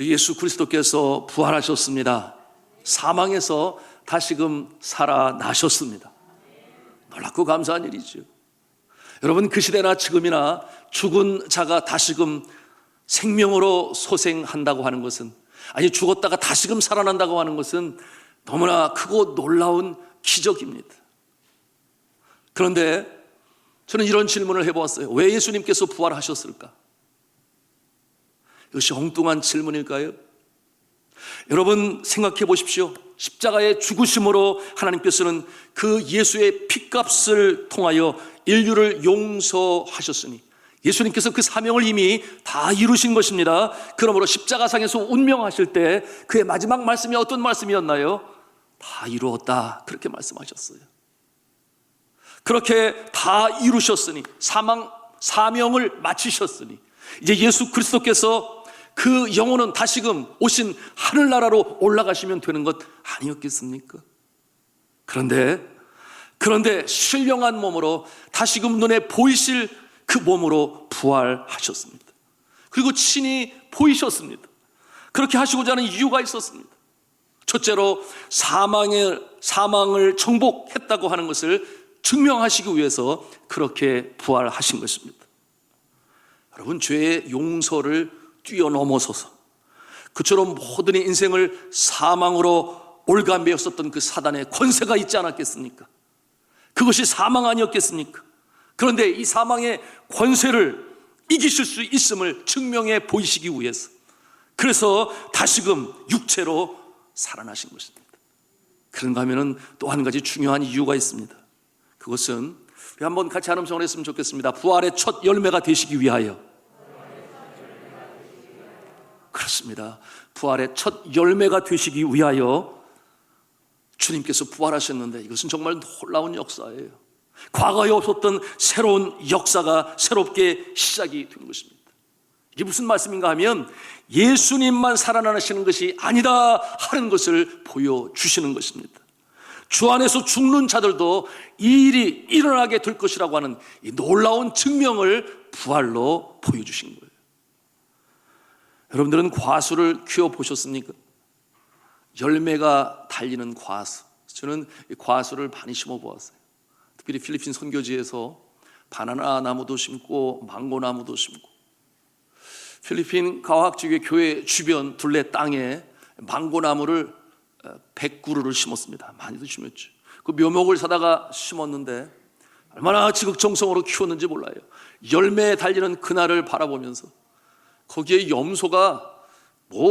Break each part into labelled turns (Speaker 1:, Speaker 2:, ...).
Speaker 1: 우리 예수 그리스도께서 부활하셨습니다. 사망에서 다시금 살아나셨습니다. 놀랍고 감사한 일이죠. 여러분, 그 시대나 지금이나 죽은 자가 다시금 생명으로 소생한다고 하는 것은, 아니 죽었다가 다시금 살아난다고 하는 것은 너무나 크고 놀라운 기적입니다. 그런데 저는 이런 질문을 해보았어요. 왜 예수님께서 부활하셨을까? 이것이 엉뚱한 질문일까요? 여러분 생각해 보십시오. 십자가의 죽으심으로 하나님께서는 그 예수의 피값을 통하여 인류를 용서하셨으니 예수님께서 그 사명을 이미 다 이루신 것입니다. 그러므로 십자가상에서 운명하실 때 그의 마지막 말씀이 어떤 말씀이었나요? 다 이루었다, 그렇게 말씀하셨어요. 그렇게 다 이루셨으니, 사명을 마치셨으니 이제 예수 그리스도께서 그 영혼은 다시금 오신 하늘나라로 올라가시면 되는 것 아니었겠습니까? 그런데 신령한 몸으로 다시금 눈에 보이실 그 몸으로 부활하셨습니다. 그리고 친히 보이셨습니다. 그렇게 하시고자 하는 이유가 있었습니다. 첫째로 사망을 정복했다고 하는 것을 증명하시기 위해서 그렇게 부활하신 것입니다. 여러분, 죄의 용서를 뛰어넘어서서 그처럼 모든 인생을 사망으로 올가매었었던 그 사단의 권세가 있지 않았겠습니까? 그것이 사망 아니었겠습니까? 그런데 이 사망의 권세를 이기실 수 있음을 증명해 보이시기 위해서, 그래서 다시금 육체로 살아나신 것입니다. 그런가 하면 또 한 가지 중요한 이유가 있습니다. 그것은 우리 한번 같이 한음성을 했으면 좋겠습니다. 부활의 첫 열매가 되시기 위하여. 그렇습니다. 부활의 첫 열매가 되시기 위하여 주님께서 부활하셨는데, 이것은 정말 놀라운 역사예요. 과거에 없었던 새로운 역사가 새롭게 시작이 된 것입니다. 이게 무슨 말씀인가 하면 예수님만 살아나시는 것이 아니다 하는 것을 보여주시는 것입니다. 주 안에서 죽는 자들도 이 일이 일어나게 될 것이라고 하는 이 놀라운 증명을 부활로 보여주신 거예요. 여러분들은 과수를 키워보셨습니까? 열매가 달리는 과수. 저는 이 과수를 많이 심어보았어요. 특별히 필리핀 선교지에서 바나나 나무도 심고 망고 나무도 심고, 필리핀 가학 지역의 교회 주변 둘레 땅에 망고 나무를 100그루를 심었습니다. 많이도 심었죠. 그 묘목을 사다가 심었는데 얼마나 지극정성으로 키웠는지 몰라요. 열매에 달리는 그날을 바라보면서 거기에 염소가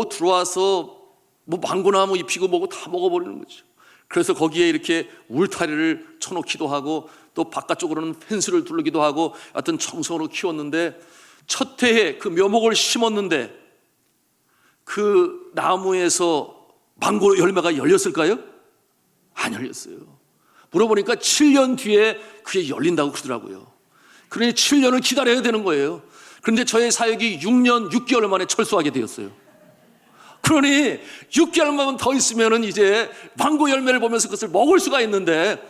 Speaker 1: 들어와서 망고나무 잎이고 뭐고 다 먹어버리는 거죠. 그래서 거기에 이렇게 울타리를 쳐놓기도 하고 또 바깥쪽으로는 펜스를 두르기도 하고 하여튼 정성으로 키웠는데, 첫 해에 그 묘목을 심었는데 그 나무에서 망고 열매가 열렸을까요? 안 열렸어요. 물어보니까 7년 뒤에 그게 열린다고 그러더라고요. 그러니 7년을 기다려야 되는 거예요. 그런데 저의 사역이 6년 6개월 만에 철수하게 되었어요. 그러니 6개월만 더 있으면 이제 망고 열매를 보면서 그것을 먹을 수가 있는데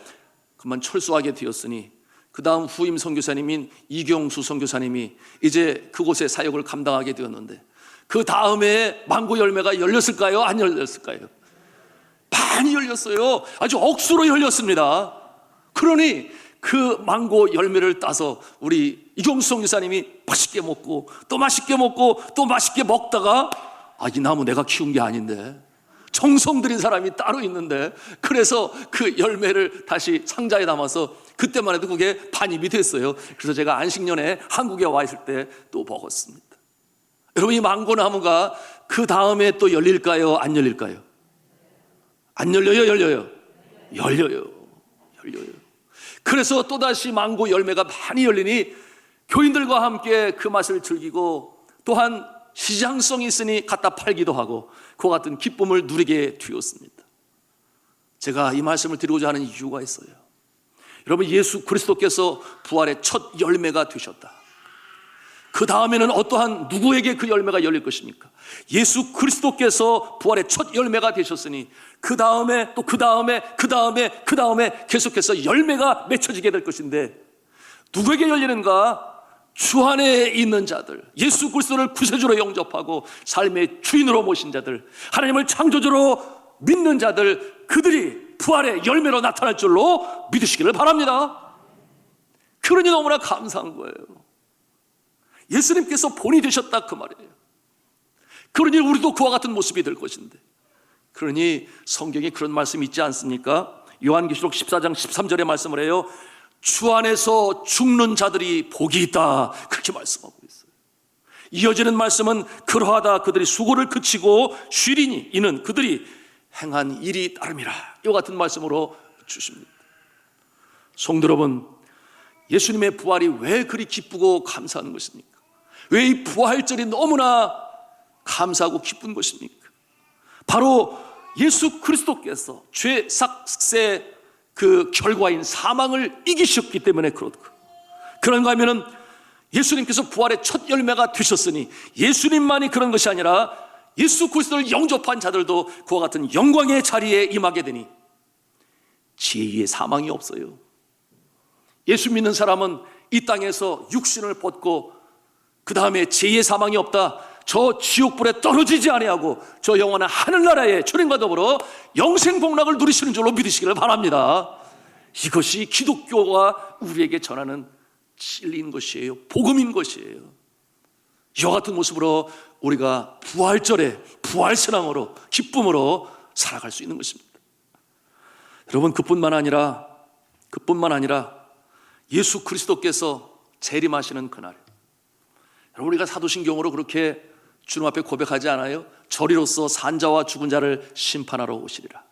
Speaker 1: 그만 철수하게 되었으니, 그 다음 후임 선교사님인 이경수 선교사님이 이제 그곳의 사역을 감당하게 되었는데, 그 다음에 망고 열매가 열렸을까요? 안 열렸을까요? 많이 열렸어요. 아주 억수로 열렸습니다. 그러니 그 망고 열매를 따서 우리 이경수 선교사님이 맛있게 먹고 또 맛있게 먹고 또 맛있게 먹다가, 이 나무 내가 키운 게 아닌데, 정성 들인 사람이 따로 있는데, 그래서 그 열매를 다시 상자에 담아서 그때만 해도 그게 반입이 됐어요. 그래서 제가 안식년에 한국에 와 있을 때 또 먹었습니다. 여러분, 이 망고나무가 그 다음에 또 열릴까요? 안 열릴까요? 안 열려요? 열려요? 열려요. 그래서 또다시 망고 열매가 많이 열리니 교인들과 함께 그 맛을 즐기고, 또한 시장성이 있으니 갖다 팔기도 하고 그와 같은 기쁨을 누리게 되었습니다. 제가 이 말씀을 드리고자 하는 이유가 있어요. 여러분, 예수 그리스도께서 부활의 첫 열매가 되셨다. 그 다음에는 어떠한 누구에게 그 열매가 열릴 것입니까? 예수 그리스도께서 부활의 첫 열매가 되셨으니 그 다음에 또 그 다음에 계속해서 열매가 맺혀지게 될 것인데, 누구에게 열리는가? 주 안에 있는 자들, 예수 그리스도를 구세주로 영접하고 삶의 주인으로 모신 자들, 하나님을 창조주로 믿는 자들, 그들이 부활의 열매로 나타날 줄로 믿으시기를 바랍니다. 그러니 너무나 감사한 거예요. 예수님께서 본이 되셨다 그 말이에요. 그러니 우리도 그와 같은 모습이 될 것인데, 그러니 성경에 그런 말씀이 있지 않습니까? 요한계시록 14장 13절에 말씀을 해요. 주 안에서 죽는 자들이 복이 있다, 그렇게 말씀하고 있어요. 이어지는 말씀은 그러하다 그들이 수고를 그치고 쉬리니 이는 그들이 행한 일이 따름이라, 이와 같은 말씀으로 주십니다. 성도 여러분, 예수님의 부활이 왜 그리 기쁘고 감사한 것입니까? 왜 이 부활절이 너무나 감사하고 기쁜 것입니까? 바로 예수 그리스도께서 죄 삭세의 그 결과인 사망을 이기셨기 때문에 그렇고, 그런가 하면은 예수님께서 부활의 첫 열매가 되셨으니 예수님만이 그런 것이 아니라 예수 그리스도를 영접한 자들도 그와 같은 영광의 자리에 임하게 되니 제2의 사망이 없어요. 예수 믿는 사람은 이 땅에서 육신을 벗고 그 다음에 제2의 사망이 없다, 저 지옥불에 떨어지지 아니하고 저 영원한 하늘나라의 주님과 더불어 영생복락을 누리시는 줄로 믿으시기를 바랍니다. 이것이 기독교가 우리에게 전하는 진리인 것이에요. 복음인 것이에요. 이와 같은 모습으로 우리가 부활절에 부활신앙으로 기쁨으로 살아갈 수 있는 것입니다. 여러분, 그뿐만 아니라 예수 그리스도께서 재림하시는 그날, 여러분, 우리가 사도신경으로 그렇게 주님 앞에 고백하지 않아요? 저리로서 산자와 죽은 자를 심판하러 오시리라.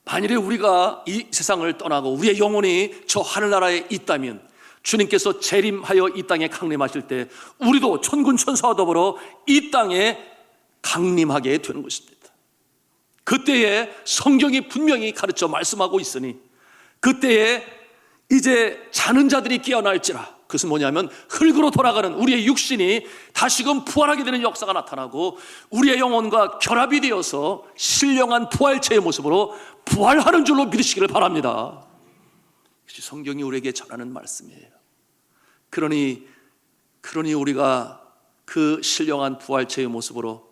Speaker 1: 만일에 우리가 이 세상을 떠나고 우리의 영혼이 저 하늘나라에 있다면 주님께서 재림하여 이 땅에 강림하실 때 우리도 천군 천사와 더불어 이 땅에 강림하게 되는 것입니다. 그때에 성경이 분명히 가르쳐 말씀하고 있으니, 그때에 이제 자는 자들이 깨어날지라, 그것은 뭐냐면 흙으로 돌아가는 우리의 육신이 다시금 부활하게 되는 역사가 나타나고 우리의 영혼과 결합이 되어서 신령한 부활체의 모습으로 부활하는 줄로 믿으시기를 바랍니다. 그것이 성경이 우리에게 전하는 말씀이에요. 그러니 우리가 그 신령한 부활체의 모습으로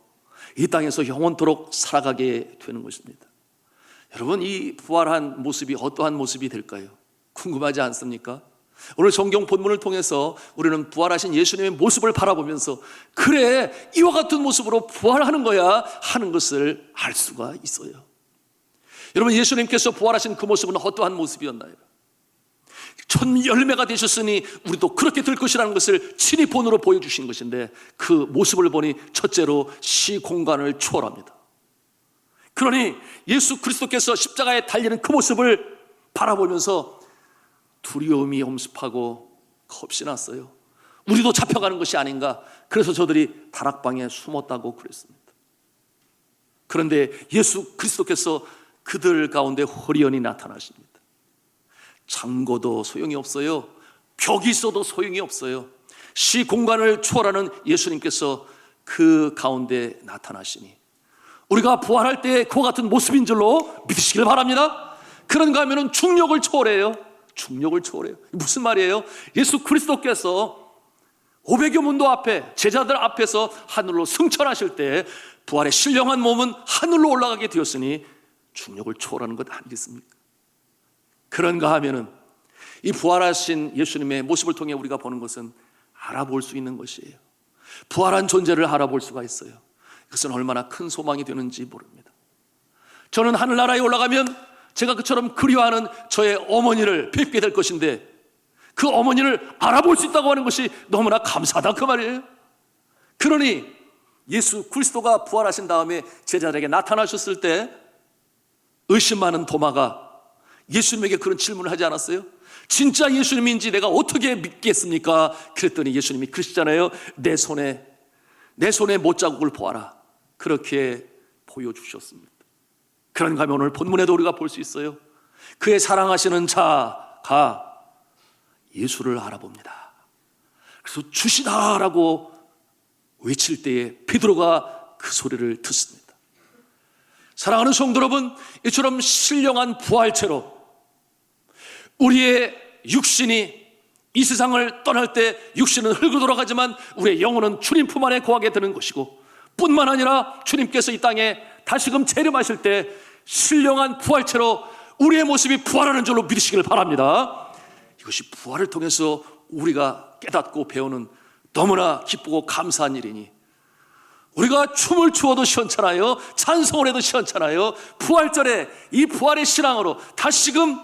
Speaker 1: 이 땅에서 영원토록 살아가게 되는 것입니다. 여러분, 이 부활한 모습이 어떠한 모습이 될까요? 궁금하지 않습니까? 오늘 성경 본문을 통해서 우리는 부활하신 예수님의 모습을 바라보면서 그래, 이와 같은 모습으로 부활하는 거야 하는 것을 알 수가 있어요. 여러분, 예수님께서 부활하신 그 모습은 어떠한 모습이었나요? 첫 열매가 되셨으니 우리도 그렇게 될 것이라는 것을 친히 본으로 보여주신 것인데, 그 모습을 보니 첫째로 시공간을 초월합니다. 그러니 예수 그리스도께서 십자가에 달리는 그 모습을 바라보면서 두려움이 엄습하고 겁이 났어요. 우리도 잡혀가는 것이 아닌가. 그래서 저들이 다락방에 숨었다고 그랬습니다. 그런데 예수 그리스도께서 그들 가운데 호리연히 나타나십니다. 창고도 소용이 없어요. 벽이 있어도 소용이 없어요. 시공간을 초월하는 예수님께서 그 가운데 나타나시니 우리가 부활할 때 그와 같은 모습인 줄로 믿으시길 바랍니다. 그런가 하면 중력을 초월해요. 중력을 초월해요. 무슨 말이에요? 예수 그리스도께서 500여 문도 앞에 제자들 앞에서 하늘로 승천하실 때 부활의 신령한 몸은 하늘로 올라가게 되었으니 중력을 초월하는 것 아니겠습니까? 그런가 하면은 이 부활하신 예수님의 모습을 통해 우리가 보는 것은 알아볼 수 있는 것이에요. 부활한 존재를 알아볼 수가 있어요. 그것은 얼마나 큰 소망이 되는지 모릅니다. 저는 하늘나라에 올라가면 제가 그처럼 그리워하는 저의 어머니를 뵙게 될 것인데, 그 어머니를 알아볼 수 있다고 하는 것이 너무나 감사하다 그 말이에요. 그러니 예수 그리스도가 부활하신 다음에 제자들에게 나타나셨을 때 의심 많은 도마가 예수님에게 그런 질문을 하지 않았어요? 진짜 예수님인지 내가 어떻게 믿겠습니까? 그랬더니 예수님이 그러시잖아요. 내 손에 못자국을 보아라. 그렇게 보여주셨습니다. 그런가 하면 오늘 본문에도 우리가 볼 수 있어요. 그의 사랑하시는 자가 예수를 알아봅니다. 그래서 주시다라고 외칠 때에 베드로가 그 소리를 듣습니다. 사랑하는 성도 여러분, 이처럼 신령한 부활체로 우리의 육신이 이 세상을 떠날 때 육신은 흙으로 돌아가지만 우리의 영혼은 주님 품 안에 거하게 되는 것이고, 뿐만 아니라 주님께서 이 땅에 다시금 재림하실 때 신령한 부활체로 우리의 모습이 부활하는 줄로 믿으시길 바랍니다. 이것이 부활을 통해서 우리가 깨닫고 배우는 너무나 기쁘고 감사한 일이니, 우리가 춤을 추어도 시원찮아요, 찬송을 해도 시원찮아요. 부활절에 이 부활의 신앙으로 다시금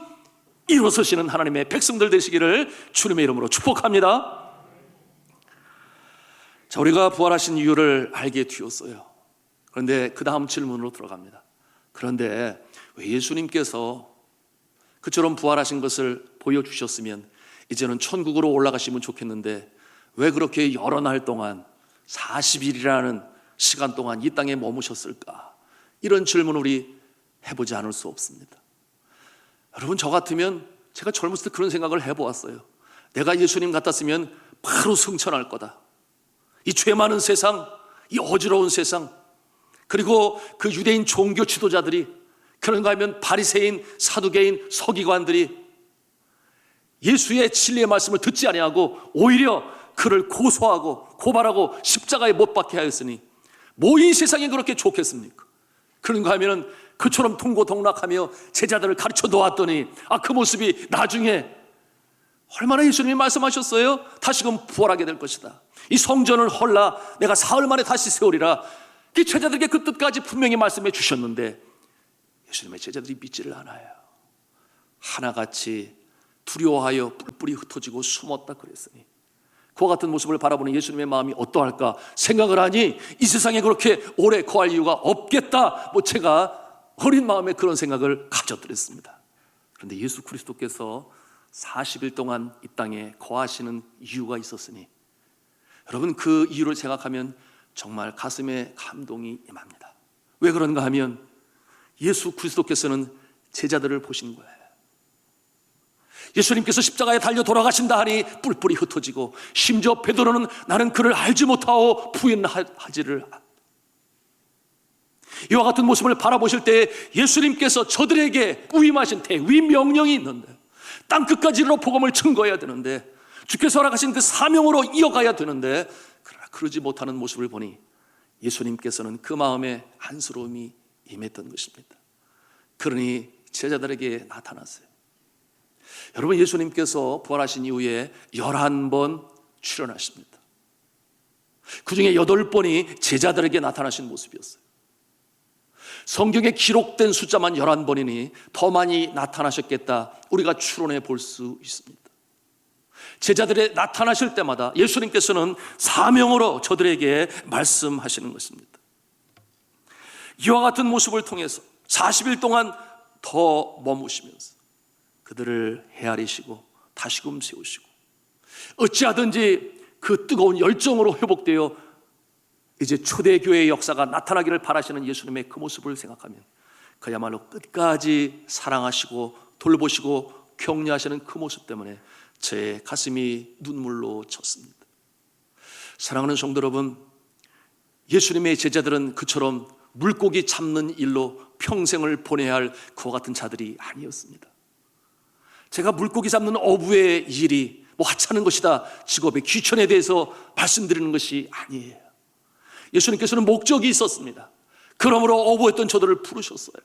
Speaker 1: 일어서시는 하나님의 백성들 되시기를 주님의 이름으로 축복합니다. 자, 우리가 부활하신 이유를 알게 되었어요. 그런데 그 다음 질문으로 들어갑니다. 그런데 왜 예수님께서 그처럼 부활하신 것을 보여주셨으면 이제는 천국으로 올라가시면 좋겠는데 왜 그렇게 여러 날 동안 40일이라는 시간 동안 이 땅에 머무셨을까? 이런 질문을 우리 해보지 않을 수 없습니다. 여러분, 저 같으면 제가 젊었을 때 그런 생각을 해보았어요. 내가 예수님 같았으면 바로 승천할 거다. 이 죄 많은 세상, 이 어지러운 세상, 그리고 그 유대인 종교 지도자들이, 그런가 하면 바리새인, 사두개인, 서기관들이 예수의 진리의 말씀을 듣지 아니하고 오히려 그를 고소하고 고발하고 십자가에 못 박게 하였으니 뭐 이 세상이 그렇게 좋겠습니까? 그런가 하면 그처럼 동고동락하며 제자들을 가르쳐 놓았더니 그 모습이 나중에 얼마나 예수님이 말씀하셨어요? 다시금 부활하게 될 것이다. 이 성전을 헐라 내가 사흘 만에 다시 세우리라. 이 제자들에게 그 뜻까지 분명히 말씀해 주셨는데 예수님의 제자들이 믿지를 않아요. 하나같이 두려워하여 뿔뿔이 흩어지고 숨었다 그랬으니 그와 같은 모습을 바라보는 예수님의 마음이 어떠할까 생각을 하니 이 세상에 그렇게 오래 거할 이유가 없겠다. 제가 어린 마음에 그런 생각을 가져드렸습니다. 그런데 예수 그리스도께서 40일 동안 이 땅에 거하시는 이유가 있었으니 여러분, 그 이유를 생각하면 정말 가슴에 감동이 임합니다. 왜 그런가 하면 예수 그리스도께서는 제자들을 보신 거예요. 예수님께서 십자가에 달려 돌아가신다 하니 뿔뿔이 흩어지고 심지어 베드로는 나는 그를 알지 못하고 부인하지를. 이와 같은 모습을 바라보실 때 예수님께서 저들에게 위임하신 대위 명령이 있는데 땅 끝까지 이르러 복음을 증거해야 되는데 주께서 허락하신 그 사명으로 이어가야 되는데 그러나 그러지 못하는 모습을 보니 예수님께서는 그 마음에 안쓰러움이 임했던 것입니다. 그러니 제자들에게 나타났어요. 여러분, 예수님께서 부활하신 이후에 11번 출현하십니다. 그 중에 8번이 제자들에게 나타나신 모습이었어요. 성경에 기록된 숫자만 11번이니 더 많이 나타나셨겠다, 우리가 추론해 볼 수 있습니다. 제자들의 나타나실 때마다 예수님께서는 사명으로 저들에게 말씀하시는 것입니다. 이와 같은 모습을 통해서 40일 동안 더 머무시면서 그들을 헤아리시고 다시금 세우시고 어찌하든지 그 뜨거운 열정으로 회복되어 이제 초대교회의 역사가 나타나기를 바라시는 예수님의 그 모습을 생각하면 그야말로 끝까지 사랑하시고 돌보시고 격려하시는 그 모습 때문에 제 가슴이 눈물로 쳤습니다. 사랑하는 성도 여러분, 예수님의 제자들은 그처럼 물고기 잡는 일로 평생을 보내야 할 그와 같은 자들이 아니었습니다. 제가 물고기 잡는 어부의 일이 하찮은 것이다, 직업의 귀천에 대해서 말씀드리는 것이 아니에요. 예수님께서는 목적이 있었습니다. 그러므로 어부했던 저들을 부르셨어요.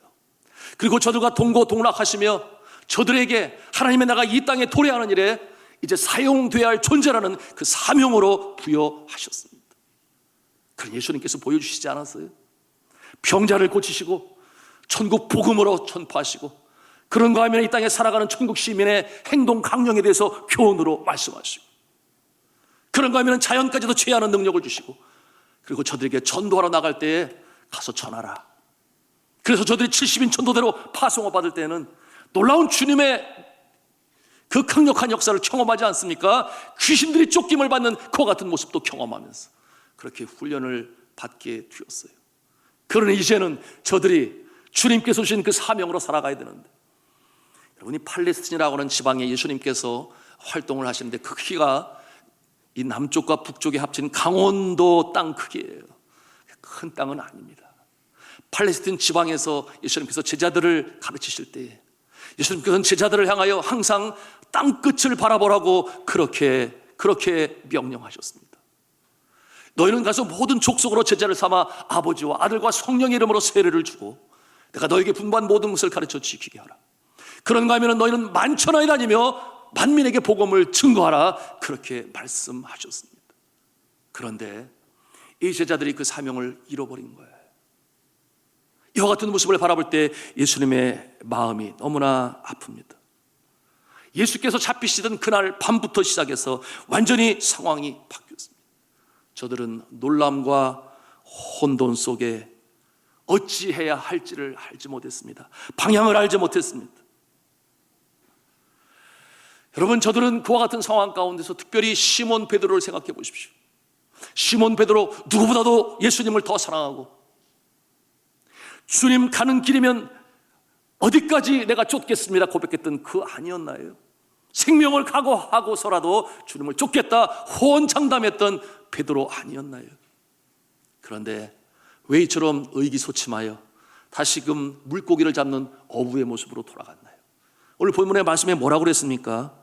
Speaker 1: 그리고 저들과 동고동락하시며 저들에게 하나님의 나라가 이 땅에 도래하는 일에 이제 사용돼야 할 존재라는 그 사명으로 부여하셨습니다. 그런 예수님께서 보여주시지 않았어요? 병자를 고치시고 천국 복음으로 전파하시고 그런가 하면 이 땅에 살아가는 천국 시민의 행동 강령에 대해서 교훈으로 말씀하시고 그런가 하면 자연까지도 제어하는 능력을 주시고 그리고 저들에게 전도하러 나갈 때에 가서 전하라. 그래서 저들이 70인 전도대로 파송을 받을 때는 놀라운 주님의 그 강력한 역사를 경험하지 않습니까? 귀신들이 쫓김을 받는 그와 같은 모습도 경험하면서 그렇게 훈련을 받게 되었어요. 그러니 이제는 저들이 주님께서 주신 그 사명으로 살아가야 되는데 여러분이 팔레스틴이라고 하는 지방에 예수님께서 활동을 하시는데 그 크기가 이 남쪽과 북쪽에 합친 강원도 땅 크기예요. 큰 땅은 아닙니다. 팔레스틴 지방에서 예수님께서 제자들을 가르치실 때 예수님께서는 제자들을 향하여 항상 땅끝을 바라보라고 그렇게 명령하셨습니다. 너희는 가서 모든 족속으로 제자를 삼아 아버지와 아들과 성령의 이름으로 세례를 주고 내가 너에게 분부한 모든 것을 가르쳐 지키게 하라. 그런가 하면 너희는 만천하에 다니며 만민에게 복음을 증거하라. 그렇게 말씀하셨습니다. 그런데 이 제자들이 그 사명을 잃어버린 거예요. 이와 같은 모습을 바라볼 때 예수님의 마음이 너무나 아픕니다. 예수께서 잡히시던 그날 밤부터 시작해서 완전히 상황이 바뀌었습니다. 저들은 놀람과 혼돈 속에 어찌해야 할지를 알지 못했습니다. 방향을 알지 못했습니다. 여러분, 저들은 그와 같은 상황 가운데서 특별히 시몬 베드로를 생각해 보십시오. 시몬 베드로, 누구보다도 예수님을 더 사랑하고 주님 가는 길이면 어디까지 내가 쫓겠습니다 고백했던 그 아니었나요? 생명을 각오하고서라도 주님을 쫓겠다 호언장담했던 베드로 아니었나요? 그런데 왜 이처럼 의기소침하여 다시금 물고기를 잡는 어부의 모습으로 돌아갔나요? 오늘 본문의 말씀에 뭐라고 그랬습니까?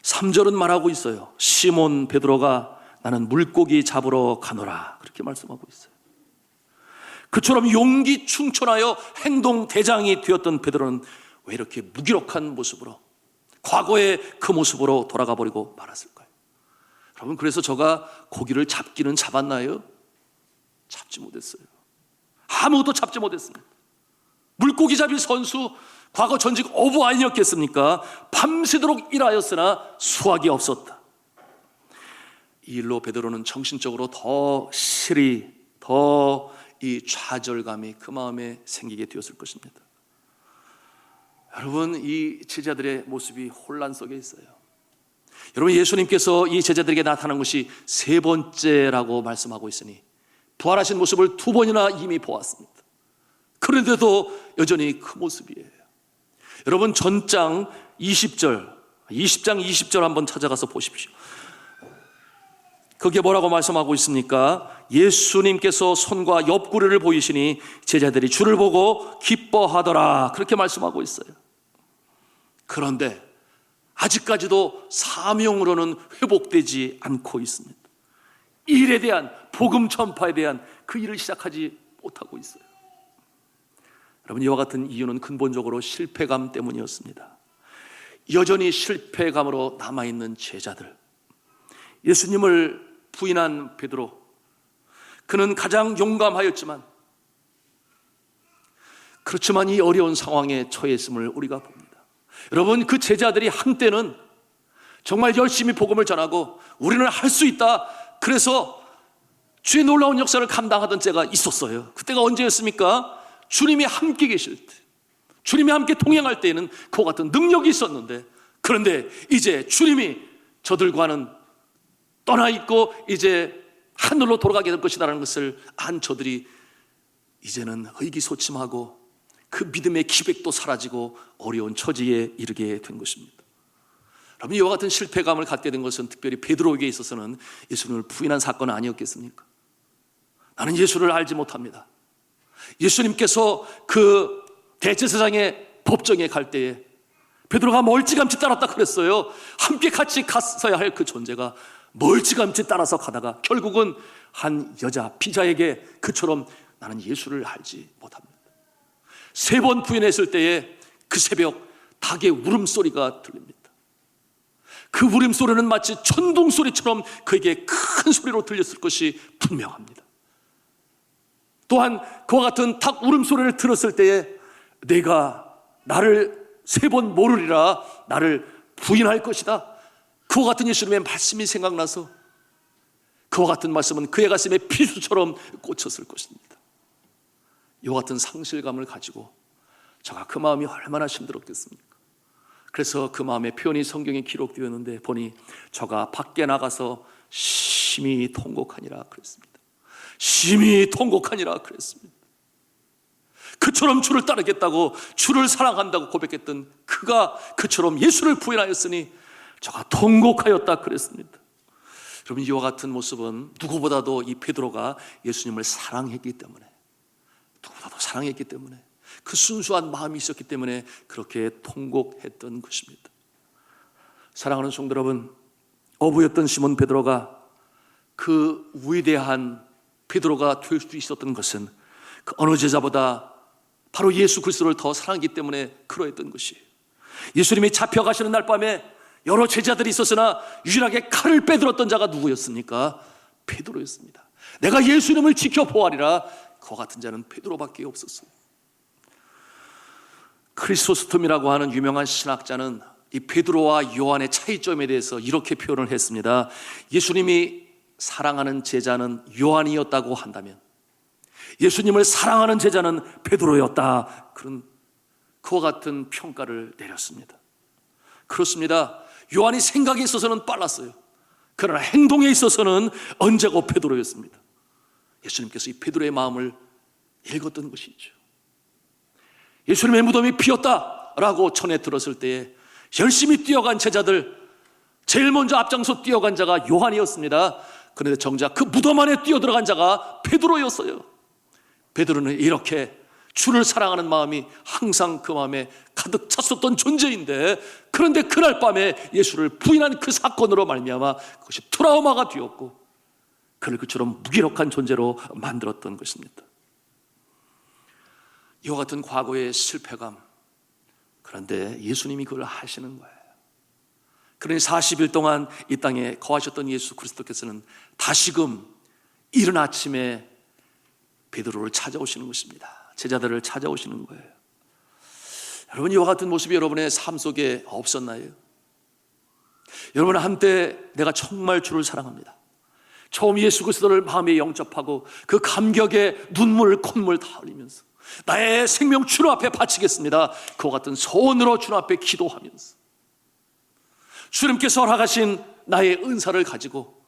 Speaker 1: 3절은 말하고 있어요. 시몬 베드로가 나는 물고기 잡으러 가노라, 그렇게 말씀하고 있어요. 그처럼 용기 충천하여 행동 대장이 되었던 베드로는 왜 이렇게 무기력한 모습으로, 과거의 그 모습으로 돌아가 버리고 말았을까요? 여러분, 그래서 저가 고기를 잡기는 잡았나요? 잡지 못했어요. 아무것도 잡지 못했습니다. 물고기 잡이 선수, 과거 전직 어부 아니었겠습니까? 밤새도록 일하였으나 수확이 없었다. 이 일로 베드로는 정신적으로 더 실이, 더 이 좌절감이 그 마음에 생기게 되었을 것입니다. 여러분, 이 제자들의 모습이 혼란 속에 있어요. 여러분, 예수님께서 이 제자들에게 나타난 것이 세 번째라고 말씀하고 있으니 부활하신 모습을 두 번이나 이미 보았습니다. 그런데도 여전히 그 모습이에요. 여러분, 전장 20장 20절 한번 찾아가서 보십시오. 그게 뭐라고 말씀하고 있습니까? 예수님께서 손과 옆구리를 보이시니 제자들이 주를 보고 기뻐하더라, 그렇게 말씀하고 있어요. 그런데 아직까지도 사명으로는 회복되지 않고 있습니다. 일에 대한, 복음 전파에 대한 그 일을 시작하지 못하고 있어요. 여러분, 이와 같은 이유는 근본적으로 실패감 때문이었습니다. 여전히 실패감으로 남아있는 제자들, 예수님을 부인한 베드로, 그는 가장 용감하였지만 그렇지만 이 어려운 상황에 처했음을 우리가 봅니다. 여러분, 그 제자들이 한때는 정말 열심히 복음을 전하고 우리는 할 수 있다, 그래서 주의 놀라운 역사를 감당하던 때가 있었어요. 그때가 언제였습니까? 주님이 함께 계실 때, 주님이 함께 동행할 때에는 그와 같은 능력이 있었는데, 그런데 이제 주님이 저들과는 떠나 있고 이제 하늘로 돌아가게 될 것이라는 것을 안 저들이 이제는 의기소침하고 그 믿음의 기백도 사라지고 어려운 처지에 이르게 된 것입니다. 여러분, 이와 같은 실패감을 갖게 된 것은 특별히 베드로에게 있어서는 예수님을 부인한 사건은 아니었겠습니까? 나는 예수를 알지 못합니다. 예수님께서 그 대제사장의 법정에 갈 때에 베드로가 멀찌감치 따랐다 그랬어요. 함께 같이 갔어야 할 그 존재가 멀찌감치 따라서 가다가 결국은 한 여자 피자에게 그처럼 나는 예수를 알지 못합니다. 3번 부인했을 때에 그 새벽 닭의 울음소리가 들립니다. 그 울음소리는 마치 천둥소리처럼 그에게 큰 소리로 들렸을 것이 분명합니다. 또한 그와 같은 닭 울음소리를 들었을 때에 내가 나를 3번 모르리라, 나를 부인할 것이다, 그와 같은 예수님의 말씀이 생각나서 그와 같은 말씀은 그의 가슴에 피수처럼 꽂혔을 것입니다. 이와 같은 상실감을 가지고 저가 그 마음이 얼마나 힘들었겠습니까? 그래서 그 마음의 표현이 성경에 기록되었는데 보니 저가 밖에 나가서 심히 통곡하니라 그랬습니다. 심히 통곡하니라 그랬습니다. 그처럼 주를 따르겠다고, 주를 사랑한다고 고백했던 그가 그처럼 예수를 부인하였으니 저가 통곡하였다 그랬습니다. 여러분, 이와 같은 모습은 누구보다도 이 베드로가 예수님을 사랑했기 때문에, 누구보다도 사랑했기 때문에, 그 순수한 마음이 있었기 때문에 그렇게 통곡했던 것입니다. 사랑하는 성도 여러분, 어부였던 시몬 베드로가 그 위대한 베드로가 될 수 있었던 것은 그 어느 제자보다 바로 예수 그리스도를 더 사랑하기 때문에 그러했던 것이에요. 예수님이 잡혀가시는 날 밤에 여러 제자들이 있었으나 유일하게 칼을 빼들었던 자가 누구였습니까? 베드로였습니다. 내가 예수님을 지켜보아리라. 그와 같은 자는 베드로밖에 없었어요. 크리소스톰이라고 하는 유명한 신학자는 이 베드로와 요한의 차이점에 대해서 이렇게 표현을 했습니다. 예수님이 사랑하는 제자는 요한이었다고 한다면 예수님을 사랑하는 제자는 베드로였다. 그런 그와 같은 평가를 내렸습니다. 그렇습니다. 요한이 생각에 있어서는 빨랐어요. 그러나 행동에 있어서는 언제고 베드로였습니다. 예수님께서 이 베드로의 마음을 읽었던 것이죠. 예수님의 무덤이 비었다라고 전해 들었을 때에 열심히 뛰어간 제자들, 제일 먼저 앞장서 뛰어간 자가 요한이었습니다. 그런데 정작 그 무덤 안에 뛰어들어간 자가 베드로였어요. 베드로는 이렇게 주를 사랑하는 마음이 항상 그 마음에 가득 찼었던 존재인데, 그런데 그날 밤에 예수를 부인한 그 사건으로 말미암아 그것이 트라우마가 되었고 그를 그처럼 무기력한 존재로 만들었던 것입니다. 이와 같은 과거의 실패감, 그런데 예수님이 그걸 하시는 거예요. 그러니 40일 동안 이 땅에 거하셨던 예수 그리스도께서는 다시금 이른 아침에 베드로를 찾아오시는 것입니다. 제자들을 찾아오시는 거예요. 여러분, 이와 같은 모습이 여러분의 삶 속에 없었나요? 여러분, 한때 내가 정말 주를 사랑합니다. 처음 예수 그리스도를 마음에 영접하고 그 감격에 눈물 콧물 다 흘리면서 나의 생명 주님 앞에 바치겠습니다. 그와 같은 소원으로 주님 앞에 기도하면서 주님께서 허락하신 나의 은사를 가지고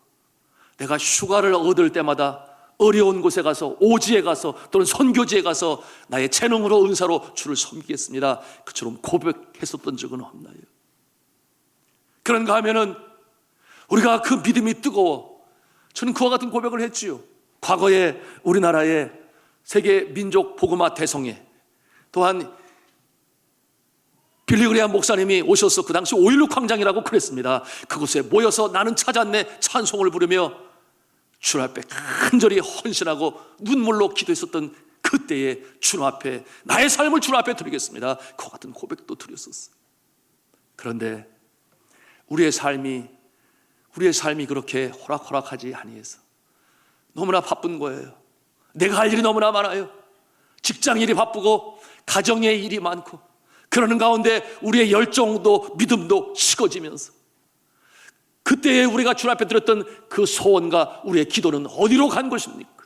Speaker 1: 내가 휴가를 얻을 때마다 어려운 곳에 가서, 오지에 가서 또는 선교지에 가서 나의 재능으로 은사로 주를 섬기겠습니다. 그처럼 고백했었던 적은 없나요? 그런가 하면은 우리가 그 믿음이 뜨거워, 저는 그와 같은 고백을 했지요. 과거에 우리나라의 세계 민족 복음화 대성회, 또한 빌리그레암 목사님이 오셔서 그 당시 5.16 광장이라고 그랬습니다. 그곳에 모여서 나는 찾았네 찬송을 부르며 주님 앞에 간절히 헌신하고 눈물로 기도했었던 그때에 주님 앞에 나의 삶을 주님 앞에 드리겠습니다. 그 같은 고백도 드렸었어요. 그런데 우리의 삶이 그렇게 호락호락하지 아니해서 너무나 바쁜 거예요. 내가 할 일이 너무나 많아요. 직장 일이 바쁘고 가정의 일이 많고, 그러는 가운데 우리의 열정도 믿음도 식어지면서 그때에 우리가 주님 앞에 드렸던 그 소원과 우리의 기도는 어디로 간 것입니까?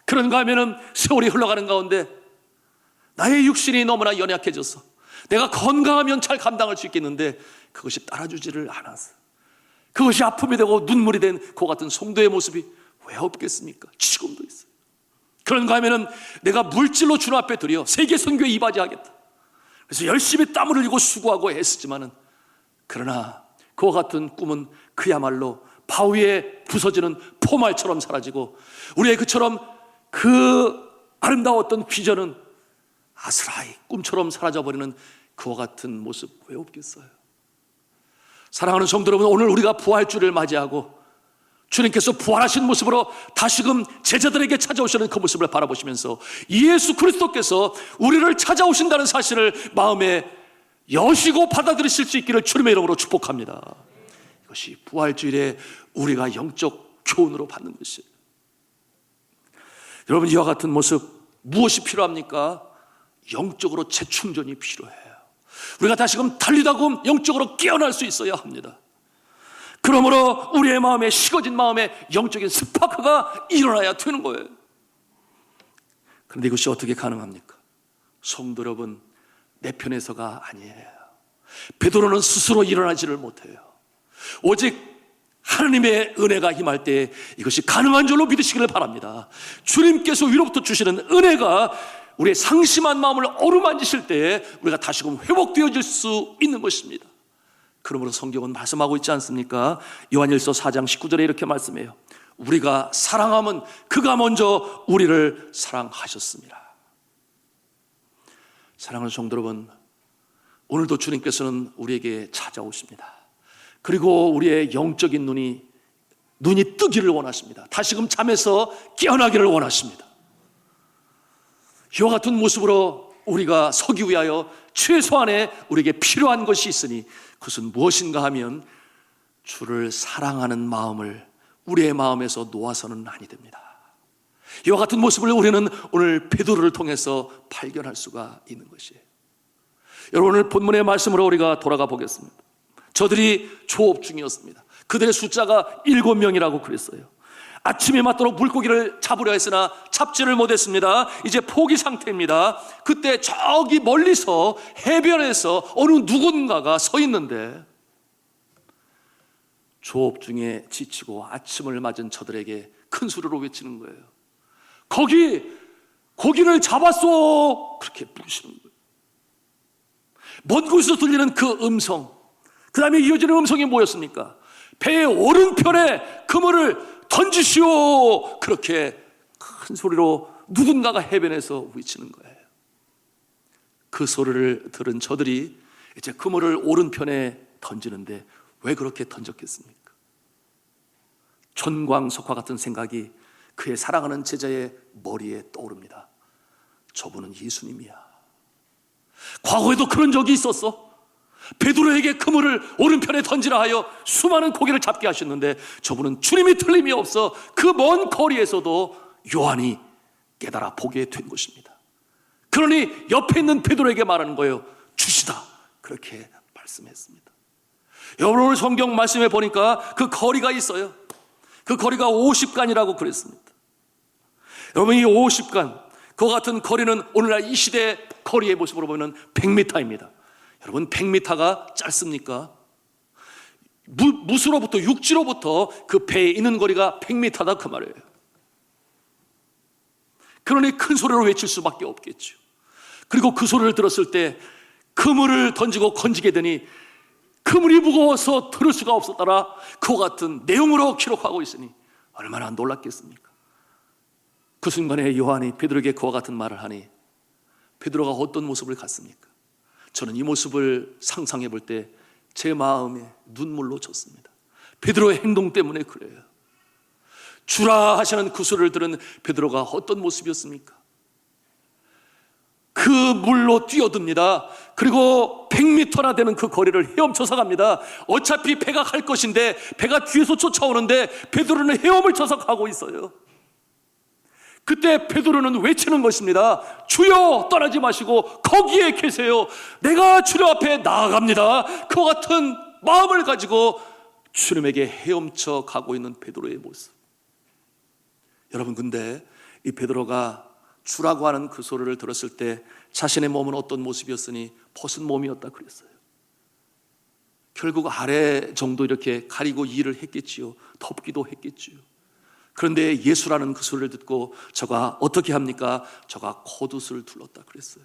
Speaker 1: 그런가 하면은 세월이 흘러가는 가운데 나의 육신이 너무나 연약해져서 내가 건강하면 잘 감당할 수 있겠는데 그것이 따라주지를 않아서 그것이 아픔이 되고 눈물이 된 그 같은 성도의 모습이 왜 없겠습니까? 지금도 있어요. 그런가 하면은 내가 물질로 주님 앞에 드려 세계 선교에 이바지하겠다. 그래서 열심히 땀을 흘리고 수고하고 애쓰지만은, 그러나 그와 같은 꿈은 그야말로 바위에 부서지는 포말처럼 사라지고 우리의 그처럼 그 아름다웠던 비전은 아스라이 꿈처럼 사라져버리는 그와 같은 모습 왜 없겠어요? 사랑하는 성도 여러분, 오늘 우리가 부활주를 맞이하고 주님께서 부활하신 모습으로 다시금 제자들에게 찾아오시는 그 모습을 바라보시면서 예수 그리스도께서 우리를 찾아오신다는 사실을 마음에 여시고 받아들이실 수 있기를 주님의 이름으로 축복합니다. 이것이 부활주일에 우리가 영적 교훈으로 받는 것이에요. 여러분, 이와 같은 모습 무엇이 필요합니까? 영적으로 재충전이 필요해요. 우리가 다시금 달리다고 영적으로 깨어날 수 있어야 합니다. 그러므로 우리의 마음에, 식어진 마음에 영적인 스파크가 일어나야 되는 거예요. 그런데 이것이 어떻게 가능합니까? 성도 여러분, 내 편에서가 아니에요. 베드로는 스스로 일어나지를 못해요. 오직 하나님의 은혜가 임할 때 이것이 가능한 줄로 믿으시기를 바랍니다. 주님께서 위로부터 주시는 은혜가 우리의 상심한 마음을 어루만지실 때에 우리가 다시금 회복되어질 수 있는 것입니다. 그러므로 성경은 말씀하고 있지 않습니까? 요한일서 4장 19절에 이렇게 말씀해요. 우리가 사랑하면 그가 먼저 우리를 사랑하셨습니다. 사랑하는 성도 여러분, 오늘도 주님께서는 우리에게 찾아오십니다. 그리고 우리의 영적인 눈이 뜨기를 원하십니다. 다시금 잠에서 깨어나기를 원하십니다. 이와 같은 모습으로 우리가 서기 위하여 최소한의 우리에게 필요한 것이 있으니 그것은 무엇인가 하면 주를 사랑하는 마음을 우리의 마음에서 놓아서는 아니 됩니다. 이와 같은 모습을 우리는 오늘 베드로를 통해서 발견할 수가 있는 것이에요. 여러분, 오늘 본문의 말씀으로 우리가 돌아가 보겠습니다. 저들이 조업 중이었습니다. 그들의 숫자가 7명이라고 그랬어요. 아침이 맞도록 물고기를 잡으려 했으나 잡지를 못했습니다. 이제 포기 상태입니다. 그때 저기 멀리서 해변에서 어느 누군가가 서 있는데 조업 중에 지치고 아침을 맞은 저들에게 큰 소리로 외치는 거예요. 거기 고기를 잡았어! 그렇게 부르시는 거예요. 먼 곳에서 들리는 그 음성, 그 다음에 이어지는 음성이 뭐였습니까? 배의 오른편에 그물을 던지시오! 그렇게 큰 소리로 누군가가 해변에서 외치는 거예요. 그 소리를 들은 저들이 이제 그물을 오른편에 던지는데 왜 그렇게 던졌겠습니까? 천광석화 같은 생각이 그의 사랑하는 제자의 머리에 떠오릅니다. 저분은 예수님이야. 과거에도 그런 적이 있었어. 베드로에게 그물을 오른편에 던지라 하여 수많은 고기를 잡게 하셨는데 저분은 주님이 틀림이 없어 그 먼 거리에서도 요한이 깨달아 보게 된 것입니다. 그러니 옆에 있는 베드로에게 말하는 거예요. 주시다. 그렇게 말씀했습니다. 여러분, 오늘 성경 말씀에 보니까 그 거리가 있어요. 그 거리가 50간이라고 그랬습니다. 여러분, 이 50간, 그와 같은 거리는 오늘날 이 시대의 거리의 모습으로 보면 100m입니다. 여러분, 100m가 짧습니까? 무수로부터 육지로부터 그 배에 있는 거리가 100m다 그 말이에요. 그러니 큰 소리로 외칠 수밖에 없겠죠. 그리고 그 소리를 들었을 때 그물을 던지고 건지게 되니 그물이 무거워서 들을 수가 없었더라. 그와 같은 내용으로 기록하고 있으니 얼마나 놀랐겠습니까? 그 순간에 요한이 베드로에게 그와 같은 말을 하니 베드로가 어떤 모습을 갖습니까? 저는 이 모습을 상상해 볼 때 제 마음에 눈물로 젖습니다. 베드로의 행동 때문에 그래요. 주라 하시는 그 소리를 들은 베드로가 어떤 모습이었습니까? 그 물로 뛰어듭니다. 그리고 100m나 되는 그 거리를 헤엄쳐서 갑니다. 어차피 배가 갈 것인데 배가 뒤에서 쫓아오는데 베드로는 헤엄을 쳐서 가고 있어요. 그때 베드로는 외치는 것입니다. 주여, 떠나지 마시고 거기에 계세요. 내가 주님 앞에 나아갑니다. 그와 같은 마음을 가지고 주님에게 헤엄쳐 가고 있는 베드로의 모습. 여러분, 근데 이 베드로가 주라고 하는 그 소리를 들었을 때 자신의 몸은 어떤 모습이었으니 벗은 몸이었다 그랬어요. 결국 아래 정도 이렇게 가리고 일을 했겠지요. 덮기도 했겠지요. 그런데 예수라는 그 소리를 듣고 저가 어떻게 합니까? 저가 겉옷을 둘렀다 그랬어요.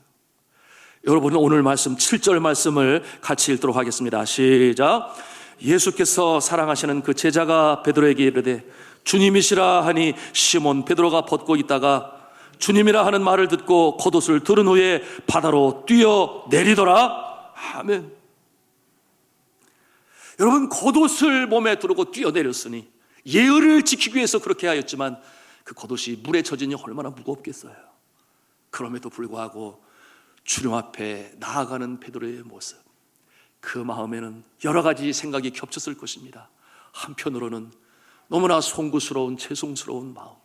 Speaker 1: 여러분, 오늘 말씀 7절 말씀을 같이 읽도록 하겠습니다. 시작. 예수께서 사랑하시는 그 제자가 베드로에게 이르되 주님이시라 하니 시몬 베드로가 벗고 있다가 주님이라 하는 말을 듣고 겉옷을 두른 후에 바다로 뛰어 내리더라. 아멘. 여러분, 겉옷을 몸에 두르고 뛰어 내렸으니 예의를 지키기 위해서 그렇게 하였지만 그 겉옷이 물에 젖으니 얼마나 무겁겠어요. 그럼에도 불구하고 주님 앞에 나아가는 베드로의 모습, 그 마음에는 여러 가지 생각이 겹쳤을 것입니다. 한편으로는 너무나 송구스러운 죄송스러운 마음,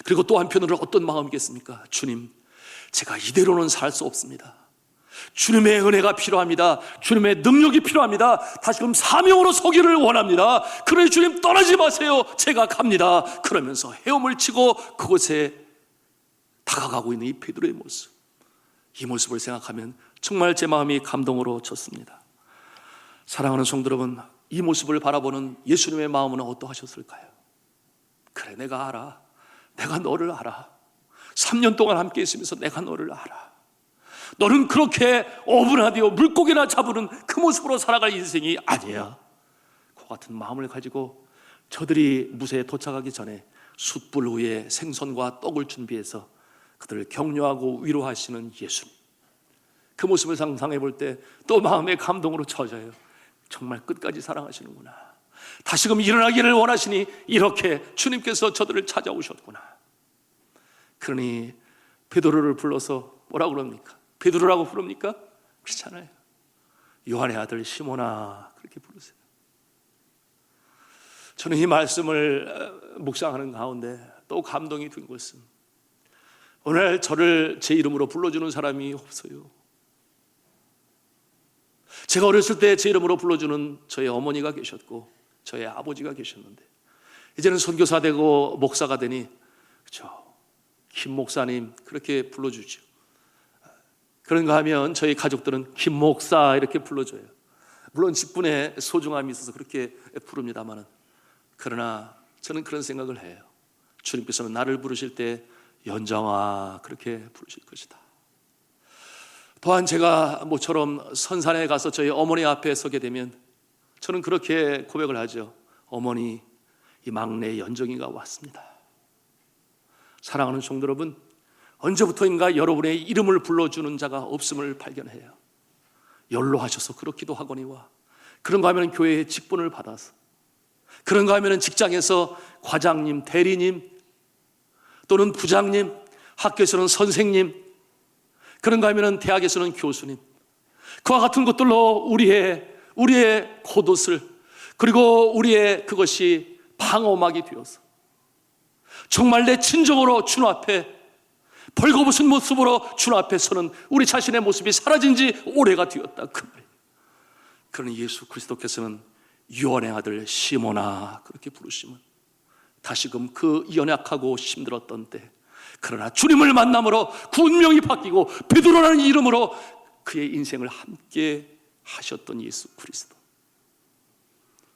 Speaker 1: 그리고 또 한편으로는 어떤 마음이겠습니까? 주님, 제가 이대로는 살 수 없습니다. 주님의 은혜가 필요합니다. 주님의 능력이 필요합니다. 다시금 사명으로 서기를 원합니다. 그러니 주님, 떠나지 마세요. 제가 갑니다. 그러면서 헤엄을 치고 그곳에 다가가고 있는 이 베드로의 모습, 이 모습을 생각하면 정말 제 마음이 감동으로 젖습니다. 사랑하는 성도 여러분, 이 모습을 바라보는 예수님의 마음은 어떠하셨을까요? 그래, 내가 알아. 내가 너를 알아. 3년 동안 함께 있으면서 내가 너를 알아. 너는 그렇게 어분하디오 물고기나 잡으는 그 모습으로 살아갈 인생이 아니야. 그 같은 마음을 가지고 저들이 무새에 도착하기 전에 숯불 위에 생선과 떡을 준비해서 그들을 격려하고 위로하시는 예수님, 그 모습을 상상해 볼 때 또 마음의 감동으로 젖어요. 정말 끝까지 사랑하시는구나. 다시금 일어나기를 원하시니 이렇게 주님께서 저들을 찾아오셨구나. 그러니 베드로를 불러서 뭐라고 그럽니까? 베드로라고 부릅니까? 그렇잖아요. 요한의 아들 시몬아, 그렇게 부르세요. 저는 이 말씀을 묵상하는 가운데 또 감동이 든 것은 오늘 저를 제 이름으로 불러주는 사람이 없어요. 제가 어렸을 때 제 이름으로 불러주는 저의 어머니가 계셨고 저의 아버지가 계셨는데 이제는 선교사 되고 목사가 되니 그렇죠, 김 목사님 그렇게 불러주죠. 그런가 하면 저희 가족들은 김 목사 이렇게 불러줘요. 물론 직분에 소중함이 있어서 그렇게 부릅니다만, 그러나 저는 그런 생각을 해요. 주님께서는 나를 부르실 때 연정아 그렇게 부르실 것이다. 또한 제가 모처럼 선산에 가서 저희 어머니 앞에 서게 되면 저는 그렇게 고백을 하죠. 어머니, 이 막내 연정이가 왔습니다. 사랑하는 성도 여러분, 언제부터인가 여러분의 이름을 불러주는 자가 없음을 발견해요. 연로하셔서 그렇기도 하거니와, 그런가 하면 교회의 직분을 받아서, 그런가 하면 직장에서 과장님, 대리님, 또는 부장님, 학교에서는 선생님, 그런가 하면 대학에서는 교수님, 그와 같은 것들로 우리의 겉옷을, 그리고 우리의 그것이 방어막이 되어서 정말 내 진정으로 주님 앞에 벌거벗은 모습으로 주님 앞에 서는 우리 자신의 모습이 사라진 지 오래가 되었다, 그 말이에요. 그러니 예수 그리스도께서는 요한의 아들 시몬아 그렇게 부르시면 다시금 그 연약하고 힘들었던 때, 그러나 주님을 만남으로 그 운명이 바뀌고 베드로라는 이름으로 그의 인생을 함께 하셨던 예수 그리스도.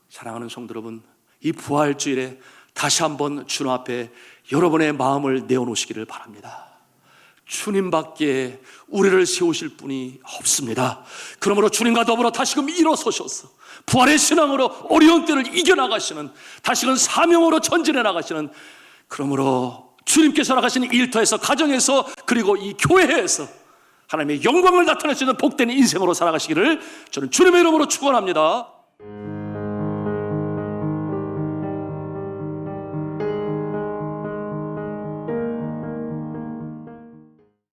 Speaker 1: 사랑하는 성도 여러분, 이 부활주일에 다시 한번 주님 앞에 여러분의 마음을 내어놓으시기를 바랍니다. 주님밖에 우리를 세우실 분이 없습니다. 그러므로 주님과 더불어 다시금 일어서셔서 부활의 신앙으로 어려운 때를 이겨나가시는, 다시금 사명으로 전진해 나가시는, 그러므로 주님께서 나가시는 일터에서, 가정에서, 그리고 이 교회에서 하나님의 영광을 나타낼 수 있는 복된 인생으로 살아가시기를 저는 주님의 이름으로 축원합니다.